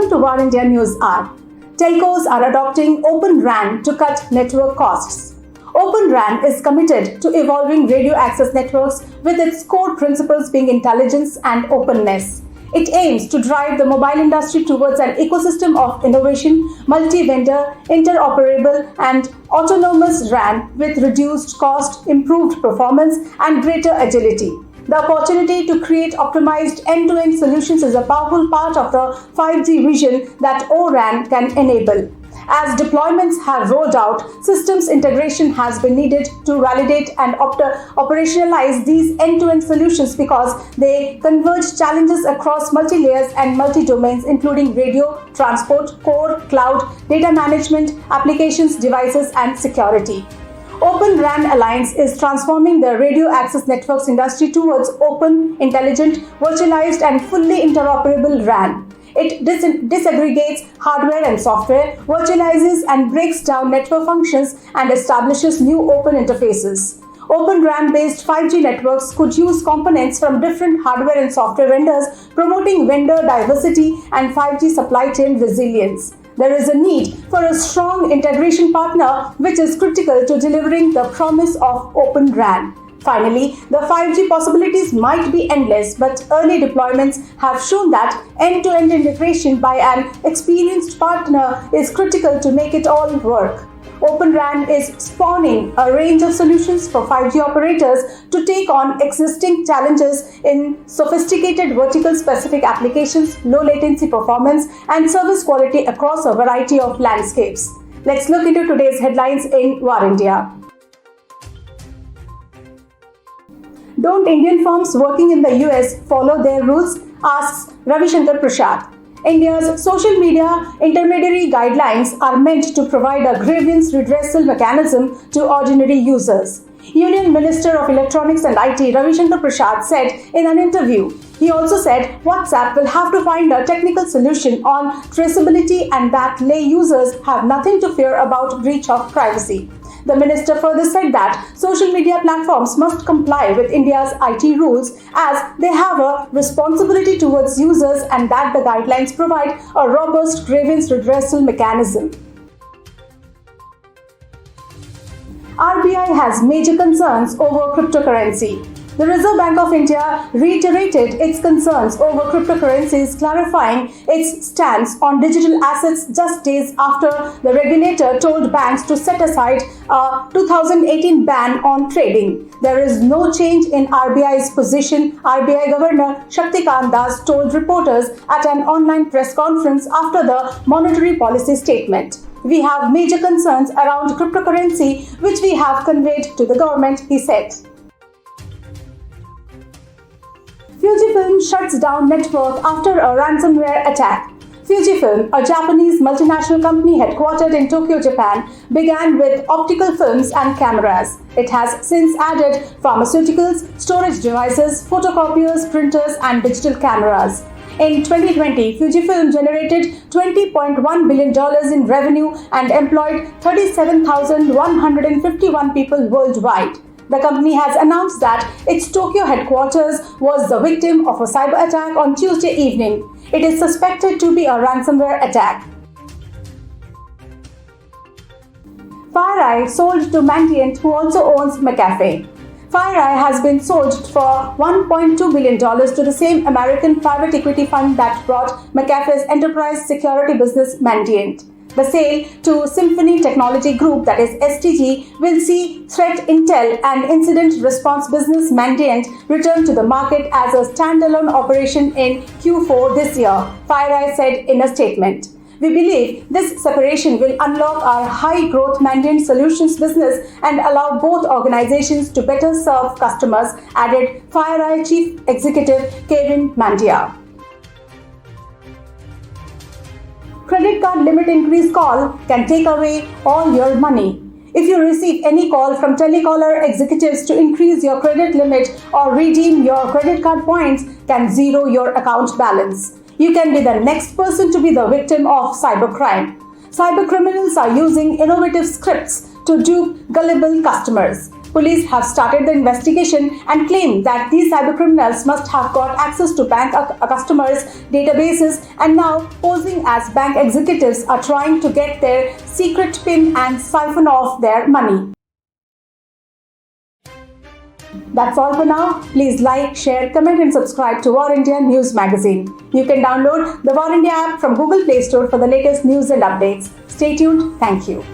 Welcome to War India News Hour. Telcos are adopting Open RAN to cut network costs. Open RAN is committed to evolving radio access networks with its core principles being intelligence and openness. It aims to drive the mobile industry towards an ecosystem of innovation, multi-vendor, interoperable and autonomous RAN with reduced cost, improved performance and greater agility. The opportunity to create optimized end-to-end solutions is a powerful part of the 5G vision that O-RAN can enable. As deployments have rolled out, systems integration has been needed to validate and operationalize these end-to-end solutions because they converge challenges across multi-layers and multi-domains including radio, transport, core, cloud, data management, applications, devices and security. Open RAN Alliance is transforming the radio access networks industry towards open, intelligent, virtualized and fully interoperable RAN. It disaggregates hardware and software, virtualizes and breaks down network functions and establishes new open interfaces. Open RAN-based 5G networks could use components from different hardware and software vendors, promoting vendor diversity and 5G supply chain resilience. There is a need for a strong integration partner, which is critical to delivering the promise of Open RAN. Finally, the 5G possibilities might be endless, but early deployments have shown that end-to-end integration by an experienced partner is critical to make it all work. Open RAN is spawning a range of solutions for 5G operators to take on existing challenges in sophisticated vertical-specific applications, low latency performance, and service quality across a variety of landscapes. Let's look into today's headlines in War India. Don't Indian firms working in the US follow their rules? Asks Ravi Shankar Prasad. India's social media intermediary guidelines are meant to provide a grievance redressal mechanism to ordinary users. Union Minister of Electronics and IT Ravi Shankar Prasad said in an interview. He also said WhatsApp will have to find a technical solution on traceability and that lay users have nothing to fear about breach of privacy. The minister further said that social media platforms must comply with India's IT rules as they have a responsibility towards users and that the guidelines provide a robust grievance redressal mechanism. RBI has major concerns over cryptocurrency. The Reserve Bank of India reiterated its concerns over cryptocurrencies, clarifying its stance on digital assets just days after the regulator told banks to set aside a 2018 ban on trading. There is no change in RBI's position, RBI Governor Shaktikant Das told reporters at an online press conference after the monetary policy statement. We have major concerns around cryptocurrency, which we have conveyed to the government, he said. Fujifilm shuts down network after a ransomware attack. Fujifilm, a Japanese multinational company headquartered in Tokyo, Japan, began with optical films and cameras. It has since added pharmaceuticals, storage devices, photocopiers, printers, and digital cameras. In 2020, Fujifilm generated $20.1 billion in revenue and employed 37,151 people worldwide. The company has announced that its Tokyo headquarters was the victim of a cyber attack on Tuesday evening. It is suspected to be a ransomware attack. FireEye sold to Mandiant, who also owns McAfee. FireEye has been sold for $1.2 billion to the same American private equity fund that brought McAfee's enterprise security business Mandiant. The sale to Symphony Technology Group, that is STG, will see threat intel and incident response business Mandiant return to the market as a standalone operation in Q4 this year, FireEye said in a statement. We believe this separation will unlock our high-growth Mandiant Solutions business and allow both organizations to better serve customers, added FireEye Chief Executive Kevin Mandia. Credit card limit increase call can take away all your money. If you receive any call from telecaller executives to increase your credit limit or redeem your credit card points, can zero your account balance. You can be the next person to be the victim of cybercrime. Cybercriminals are using innovative scripts to dupe gullible customers. Police have started the investigation and claim that these cybercriminals must have got access to bank customers' databases and now posing as bank executives are trying to get their secret PIN and siphon off their money. That's all for now. Please like, share, comment and subscribe to War India News Magazine. You can download the War India app from Google Play Store for the latest news and updates. Stay tuned. Thank you.